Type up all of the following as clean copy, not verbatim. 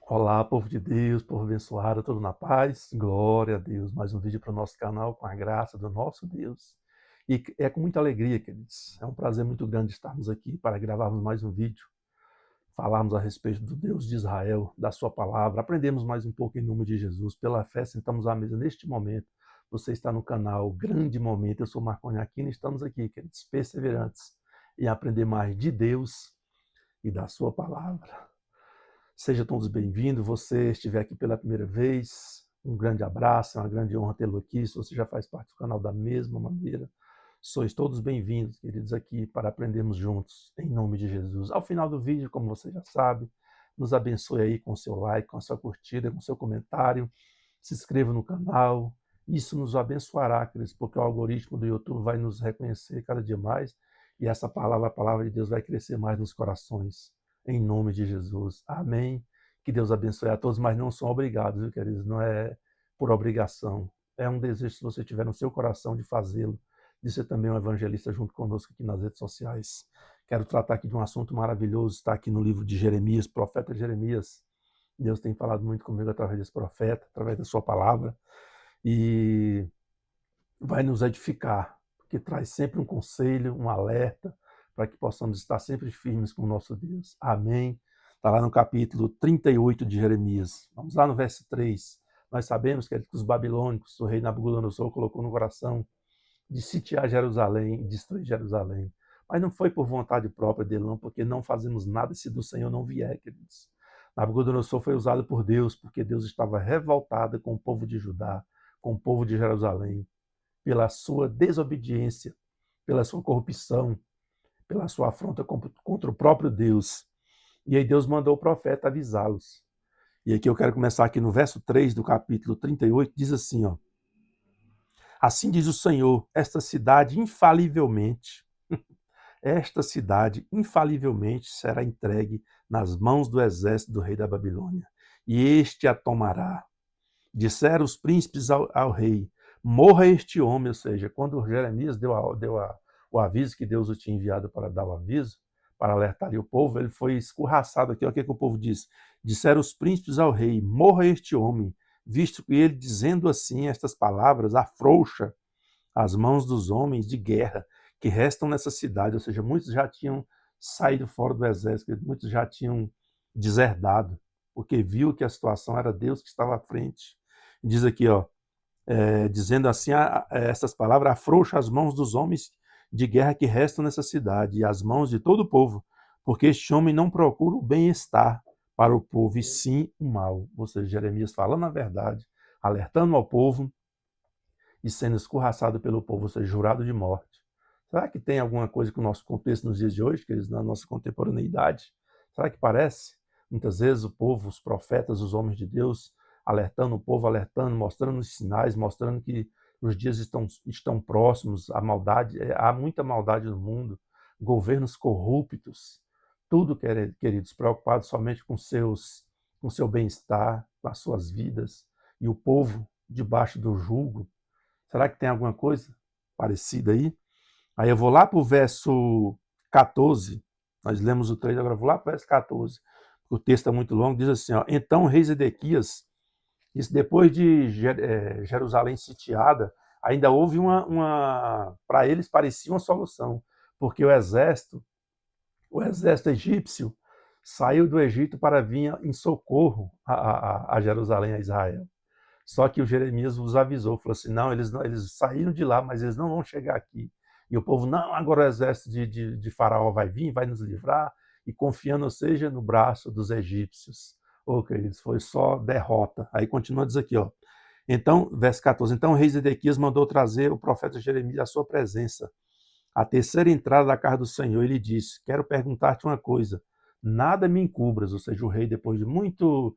Olá, povo de Deus, povo abençoado, tudo na paz? Glória a Deus. Mais um vídeo para o nosso canal com a graça do nosso Deus. E é com muita alegria, queridos. É um prazer muito grande estarmos aqui para gravarmos mais um vídeo, falarmos a respeito do Deus de Israel, da sua palavra, aprendemos mais um pouco em nome de Jesus. Pela fé, sentamos à mesa neste momento. Você está no canal Grande Momento. Eu sou Marconi Aquino e estamos aqui, queridos, perseverantes em aprender mais de Deus e da sua palavra. Sejam todos bem-vindos. Você estiver aqui pela primeira vez, um grande abraço, é uma grande honra tê-lo aqui. Se você já faz parte do canal da mesma maneira, sois todos bem-vindos, queridos, aqui para aprendermos juntos, em nome de Jesus. Ao final do vídeo, como você já sabe, nos abençoe aí com o seu like, com a sua curtida, com o seu comentário. Se inscreva no canal. Isso nos abençoará, queridos, porque o algoritmo do YouTube vai nos reconhecer cada dia mais e essa palavra, a palavra de Deus, vai crescer mais nos corações. Em nome de Jesus. Amém. Que Deus abençoe a todos, mas não são obrigados, viu, queridos? Não é por obrigação. É um desejo, se você tiver no seu coração, de fazê-lo, de ser também um evangelista junto conosco aqui nas redes sociais. Quero tratar aqui de um assunto maravilhoso, está aqui no livro de Jeremias, profeta Jeremias. Deus tem falado muito comigo através desse profeta, através da sua palavra, e vai nos edificar, porque traz sempre um conselho, um alerta, para que possamos estar sempre firmes com o nosso Deus. Amém. Está lá no capítulo 38 de Jeremias. Vamos lá no verso 3. Nós sabemos que os babilônicos, o rei Nabucodonosor, colocou no coração de sitiar Jerusalém e destruir Jerusalém. Mas não foi por vontade própria dele, não, porque não fazemos nada se do Senhor não vier, queridos. Nabucodonosor foi usado por Deus, porque Deus estava revoltado com o povo de Judá, com o povo de Jerusalém, pela sua desobediência, pela sua corrupção, pela sua afronta contra o próprio Deus. E aí Deus mandou o profeta avisá-los. E aqui eu quero começar aqui no verso 3 do capítulo 38, diz assim, ó: Assim diz o Senhor, esta cidade infalivelmente será entregue nas mãos do exército do rei da Babilônia, e este a tomará. Disseram os príncipes ao rei: morra este homem. Ou seja, quando Jeremias o aviso que Deus o tinha enviado para dar o aviso, para alertar o povo, ele foi escorraçado aqui. Olha o que o povo diz. Disseram os príncipes ao rei: morra este homem, visto que ele, dizendo assim estas palavras, afrouxa as mãos dos homens de guerra que restam nessa cidade. Ou seja, muitos já tinham saído fora do exército, muitos já tinham deserdado, porque viu que a situação era Deus que estava à frente. Diz aqui, ó, dizendo assim essas palavras: afrouxa as mãos dos homens de guerra que restam nessa cidade e as mãos de todo o povo, porque este homem não procura o bem-estar para o povo, e sim o mal. Ou seja, Jeremias falando a verdade, alertando ao povo e sendo escorraçado pelo povo, ou seja, jurado de morte. Será que tem alguma coisa com o nosso contexto nos dias de hoje, queridos, na nossa contemporaneidade? Será que parece? Muitas vezes o povo, os profetas, os homens de Deus, alertando o povo, alertando, mostrando os sinais, mostrando que os dias estão próximos, a maldade, há muita maldade no mundo, governos corruptos, tudo, queridos, preocupados somente com seu bem-estar, com as suas vidas, e o povo debaixo do jugo. Será que tem alguma coisa parecida aí? Aí eu vou lá para o verso 14, nós lemos o 3, agora eu vou lá para o verso 14, o texto é muito longo, diz assim, ó: então o rei Zedequias, isso depois de Jerusalém sitiada, ainda houve para eles parecia uma solução, porque o exército egípcio saiu do Egito para vir em socorro a Jerusalém, a Israel. Só que o Jeremias os avisou, falou assim: não, eles saíram de lá, mas eles não vão chegar aqui. E o povo: não, agora o exército de Faraó vai vir, vai nos livrar, e confiando, ou seja, no braço dos egípcios. Ô, queridos, foi só derrota. Aí continua, diz aqui, ó. Então, verso 14: então o rei Zedequias mandou trazer o profeta Jeremias à sua presença, a terceira entrada da casa do Senhor. Ele disse: quero perguntar-te uma coisa, nada me encubras. Ou seja, o rei, depois de muito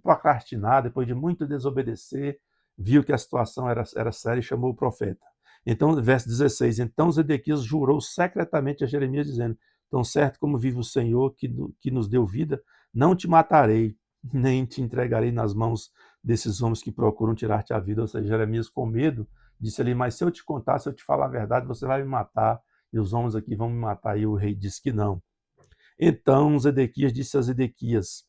procrastinar, depois de muito desobedecer, viu que a situação era séria e chamou o profeta. Então, verso 16: então Zedequias jurou secretamente a Jeremias, dizendo: tão certo como vive o Senhor, que nos deu vida, não te matarei, nem te entregarei nas mãos desses homens que procuram tirar-te a vida. Ou seja, Jeremias, com medo, disse ali: mas se eu te contar, se eu te falar a verdade, você vai me matar, e os homens aqui vão me matar. E o rei disse que não. Então Zedequias disse a Zedequias: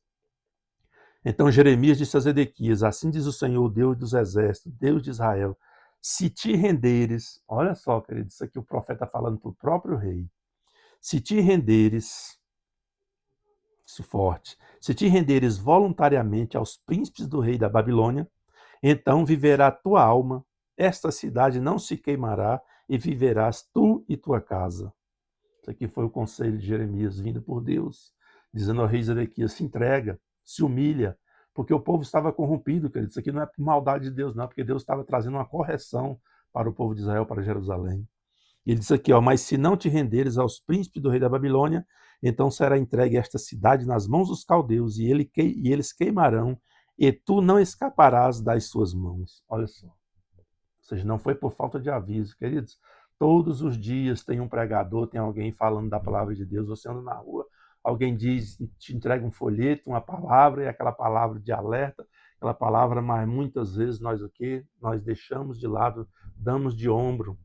Então Jeremias disse a Zedequias: assim diz o Senhor, Deus dos exércitos, Deus de Israel, se te renderes, olha só, querido, isso aqui o profeta falando para o próprio rei, se te renderes, isso forte, se te renderes voluntariamente aos príncipes do rei da Babilônia, então viverá tua alma, esta cidade não se queimará, e viverás tu e tua casa. Isso aqui foi o conselho de Jeremias vindo por Deus, dizendo ao rei Zedequias: se entrega, se humilha, porque o povo estava corrompido, querido. Isso aqui não é por maldade de Deus, não, porque Deus estava trazendo uma correção para o povo de Israel, para Jerusalém. E ele diz aqui, ó, mas se não te renderes aos príncipes do rei da Babilônia, então será entregue esta cidade nas mãos dos caldeus, e eles queimarão, e tu não escaparás das suas mãos. Olha só. Ou seja, não foi por falta de aviso, queridos. Todos os dias tem um pregador, tem alguém falando da palavra de Deus. Você anda na rua, alguém diz, te entrega um folheto, uma palavra, e aquela palavra de alerta, aquela palavra, mas muitas vezes nós o quê? Nós deixamos de lado, damos de ombro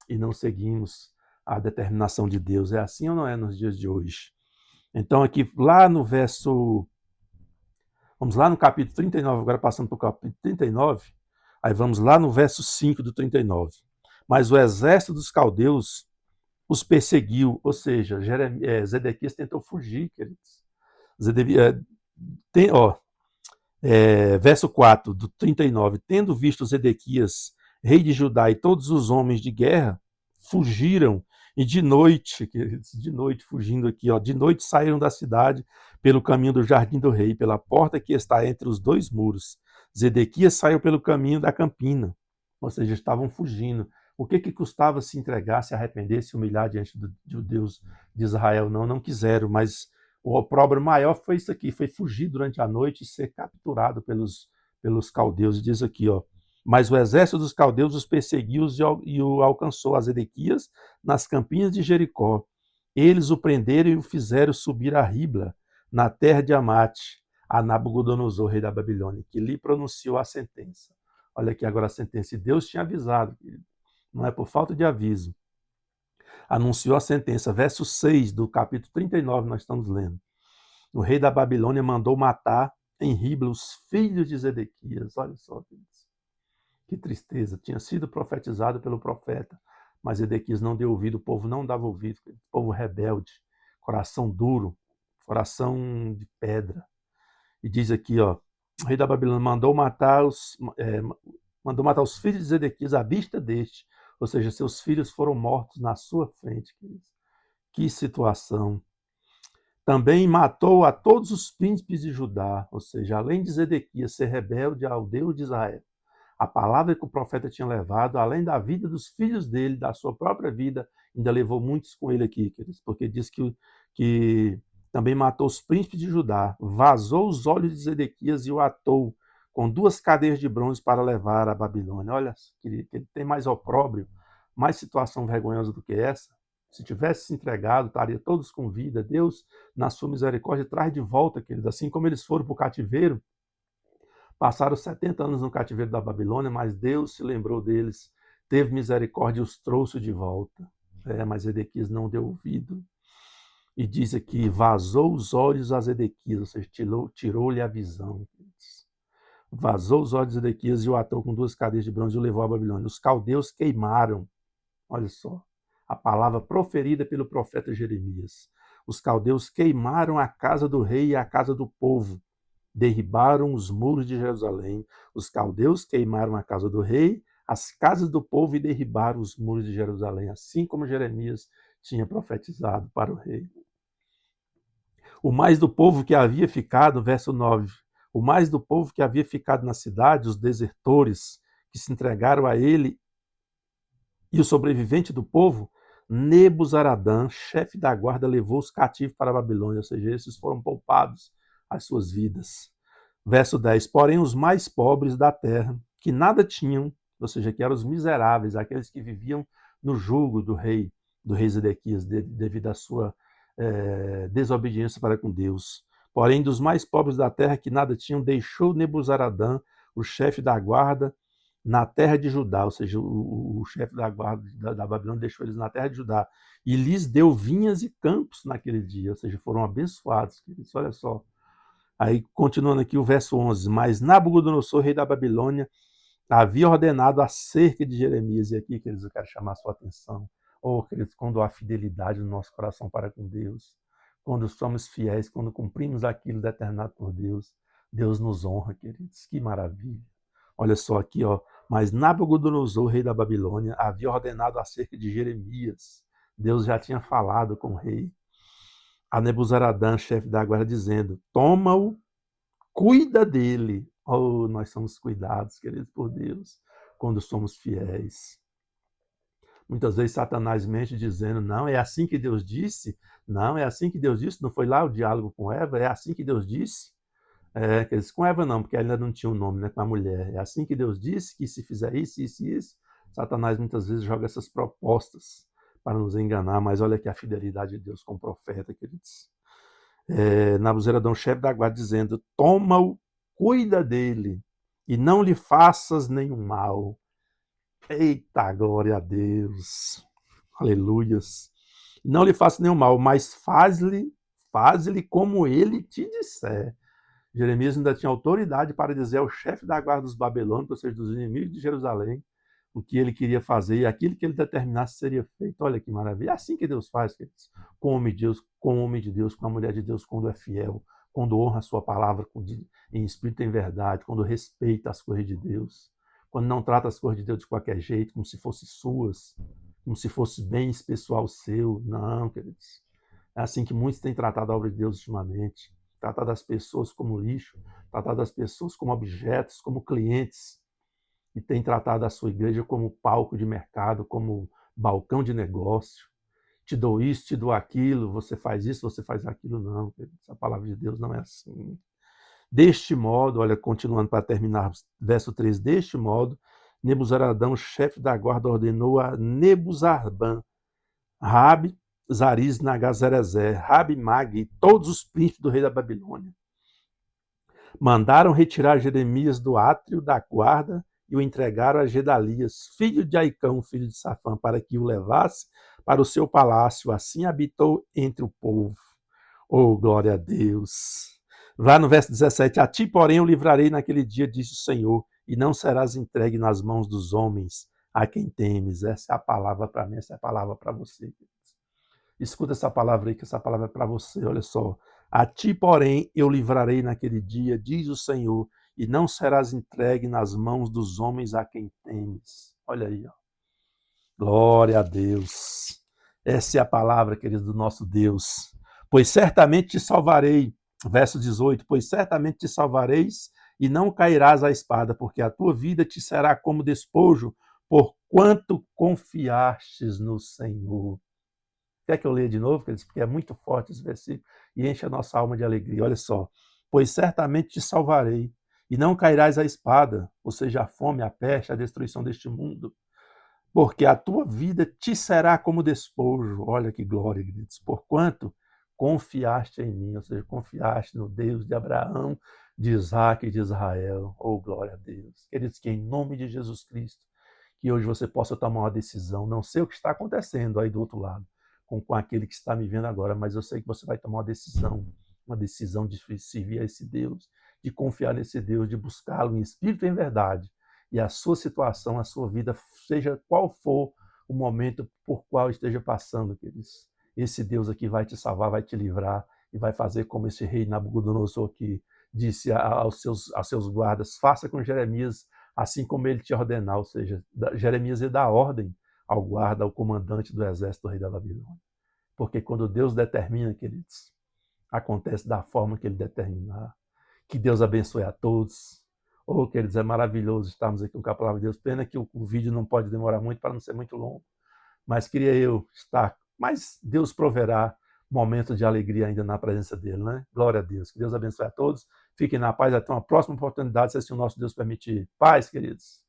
e não seguimos a determinação de Deus. É assim ou não é nos dias de hoje? Então aqui, lá no verso... Vamos lá no capítulo 39, agora passando para o capítulo 39, aí vamos lá no verso 5 do 39. Mas o exército dos caldeus os perseguiu, ou seja, Zedequias tentou fugir, queridos. Tem, ó, verso 4 do 39. Tendo visto Zedequias, rei de Judá, e todos os homens de guerra, fugiram, e de noite, queridos, de noite, fugindo aqui, ó, de noite saíram da cidade pelo caminho do jardim do rei, pela porta que está entre os dois muros. Zedequias saiu pelo caminho da campina, ou seja, estavam fugindo. O que custava se entregar, se arrepender, se humilhar diante do Deus de Israel? Não, não quiseram, mas o opróbrio maior foi isso aqui, foi fugir durante a noite e ser capturado pelos caldeus. E diz aqui, ó, mas o exército dos caldeus os perseguiu e o alcançou a Zedequias nas campinas de Jericó. Eles o prenderam e o fizeram subir a Ribla, na terra de Amate, a Nabucodonosor, rei da Babilônia, que lhe pronunciou a sentença. Olha aqui agora a sentença. E Deus tinha avisado, não é por falta de aviso. Anunciou a sentença. Verso 6 do capítulo 39, nós estamos lendo. O rei da Babilônia mandou matar em Ribla os filhos de Zedequias. Olha só, que tristeza. Tinha sido profetizado pelo profeta, mas Zedequias não deu ouvido, o povo não dava ouvido. Povo rebelde, coração duro, coração de pedra. E diz aqui, ó, o rei da Babilônia mandou matar os filhos de Zedequias à vista deste, ou seja, seus filhos foram mortos na sua frente. Que situação. Também matou a todos os príncipes de Judá, ou seja, além de Zedequias ser rebelde ao Deus de Israel, a palavra que o profeta tinha levado, além da vida dos filhos dele, da sua própria vida, ainda levou muitos com ele aqui, queridos, porque diz que também matou os príncipes de Judá, vazou os olhos de Zedequias e o atou com 2 cadeias de bronze para levar à Babilônia. Olha, querido, ele tem mais opróbrio, mais situação vergonhosa do que essa. Se tivesse se entregado, estaria todos com vida. Deus, na sua misericórdia, traz de volta, querido, assim como eles foram para o cativeiro, passaram 70 anos no cativeiro da Babilônia, mas Deus se lembrou deles, teve misericórdia e os trouxe de volta. Mas Zedequias não deu ouvido. E diz aqui, vazou os olhos a Zedequias, ou seja, tirou-lhe a visão. Vazou os olhos de Zedequias e o atou com 2 cadeias de bronze e o levou à Babilônia. Os caldeus queimaram, olha só, a palavra proferida pelo profeta Jeremias. Os caldeus queimaram a casa do rei e a casa do povo, derribaram os muros de Jerusalém. Os caldeus queimaram a casa do rei, as casas do povo e derribaram os muros de Jerusalém, assim como Jeremias tinha profetizado para o rei. O mais do povo que havia ficado, verso 9, o mais do povo que havia ficado na cidade, os desertores que se entregaram a ele e o sobrevivente do povo, Nebuzaradã, chefe da guarda, levou os cativos para a Babilônia, ou seja, esses foram poupados as suas vidas. Verso 10, porém os mais pobres da terra, que nada tinham, ou seja, que eram os miseráveis, aqueles que viviam no jugo do rei Zedequias, devido à sua desobediência para com Deus. Porém, dos mais pobres da terra que nada tinham, deixou Nebuzaradã, o chefe da guarda, na terra de Judá, ou seja, o chefe da guarda da Babilônia deixou eles na terra de Judá, e lhes deu vinhas e campos naquele dia, ou seja, foram abençoados. Olha só, Aí, continuando aqui o verso 11. Mas Nabucodonosor, rei da Babilônia, havia ordenado acerca de Jeremias. E aqui, queridos, eu quero chamar a sua atenção. Oh, queridos, quando há fidelidade no nosso coração para com Deus, quando somos fiéis, quando cumprimos aquilo determinado por Deus, Deus nos honra, queridos. Que maravilha. Olha só aqui, ó. Mas Nabucodonosor, rei da Babilônia, havia ordenado acerca de Jeremias. Deus já tinha falado com o rei. A Nebuzaradã, chefe da guarda, dizendo: toma-o, cuida dele. Oh, nós somos cuidados, queridos, por Deus, quando somos fiéis. Muitas vezes Satanás mente dizendo: não, é assim que Deus disse. Não, é assim que Deus disse. Não foi lá o diálogo com Eva? É assim que Deus disse. Quer dizer, com Eva não, porque ela ainda não tinha um nome, né, com a mulher. É assim que Deus disse que se fizer isso, isso e isso. Satanás muitas vezes joga essas propostas para nos enganar, mas olha aqui a fidelidade de Deus com o profeta, queridos. Nabuzaradão, chefe da guarda, dizendo: toma-o, cuida dele, e não lhe faças nenhum mal. Eita, glória a Deus. Aleluias. Não lhe faça nenhum mal, mas faz-lhe como ele te disser. Jeremias ainda tinha autoridade para dizer ao chefe da guarda dos babilônicos, ou seja, dos inimigos de Jerusalém, o que ele queria fazer e aquilo que ele determinasse seria feito. Olha que maravilha. É assim que Deus faz, queridos. Com o homem de Deus, com o homem de Deus, com a mulher de Deus, quando é fiel, quando honra a sua palavra em espírito e em verdade, quando respeita as coisas de Deus, quando não trata as coisas de Deus de qualquer jeito, como se fossem suas, como se fosse bens pessoal seu. Não, queridos. É assim que muitos têm tratado a obra de Deus ultimamente. Tratado as pessoas como lixo, tratado as pessoas como objetos, como clientes, e tem tratado a sua igreja como palco de mercado, como balcão de negócio. Te dou isso, te dou aquilo, você faz isso, você faz aquilo. Não, a palavra de Deus não é assim. Deste modo, olha, continuando para terminar, verso 3, deste modo, Nebuzaradão, chefe da guarda, ordenou a Nebuzarban, Rabi, Zariz, Nagazerezer, Rabi Mag e todos os príncipes do rei da Babilônia. Mandaram retirar Jeremias do átrio da guarda e o entregaram a Gedalias, filho de Aicão, filho de Safã, para que o levasse para o seu palácio. Assim habitou entre o povo. Oh, glória a Deus! Lá no verso 17, a ti, porém, eu livrarei naquele dia, disse o Senhor, e não serás entregue nas mãos dos homens a quem temes. Essa é a palavra para mim, essa é a palavra para você. Escuta essa palavra aí, que essa palavra é para você, olha só. A ti, porém, eu livrarei naquele dia, diz o Senhor, e não serás entregue nas mãos dos homens a quem temes. Olha aí, ó. Glória a Deus. Essa é a palavra, querido, do nosso Deus. Pois certamente te salvarei, verso 18, pois certamente te salvareis e não cairás à espada, porque a tua vida te será como despojo, porquanto confiastes no Senhor. Quer que eu leia de novo, queridos? Porque é muito forte esse versículo e enche a nossa alma de alegria. Olha só. Pois certamente te salvarei, e não cairás à espada, ou seja, a fome, a peste, a destruição deste mundo, porque a tua vida te será como despojo. Olha que glória, queridos. Porquanto confiaste em mim, ou seja, confiaste no Deus de Abraão, de Isaac e de Israel. Oh, glória a Deus. Queridos, que em nome de Jesus Cristo, que hoje você possa tomar uma decisão. Não sei o que está acontecendo aí do outro lado, com aquele que está me vendo agora, mas eu sei que você vai tomar uma decisão de servir a esse Deus, de confiar nesse Deus, de buscá-lo em espírito e em verdade. E a sua situação, a sua vida, seja qual for o momento por qual esteja passando, queridos, esse Deus aqui vai te salvar, vai te livrar e vai fazer como esse rei Nabucodonosor que disse aos seus guardas: faça com Jeremias assim como ele te ordenar, ou seja, Jeremias ia dar ordem ao guarda, ao comandante do exército do rei da Babilônia. Porque quando Deus determina, queridos, acontece da forma que ele determinar. Que Deus abençoe a todos. Oh, queridos, é maravilhoso estarmos aqui com a palavra de Deus. Pena que o vídeo não pode demorar muito para não ser muito longo. Mas queria eu estar. Mas Deus proverá momentos de alegria ainda na presença dele, né? Glória a Deus. Que Deus abençoe a todos. Fiquem na paz. Até uma próxima oportunidade, se assim o nosso Deus permitir. Paz, queridos.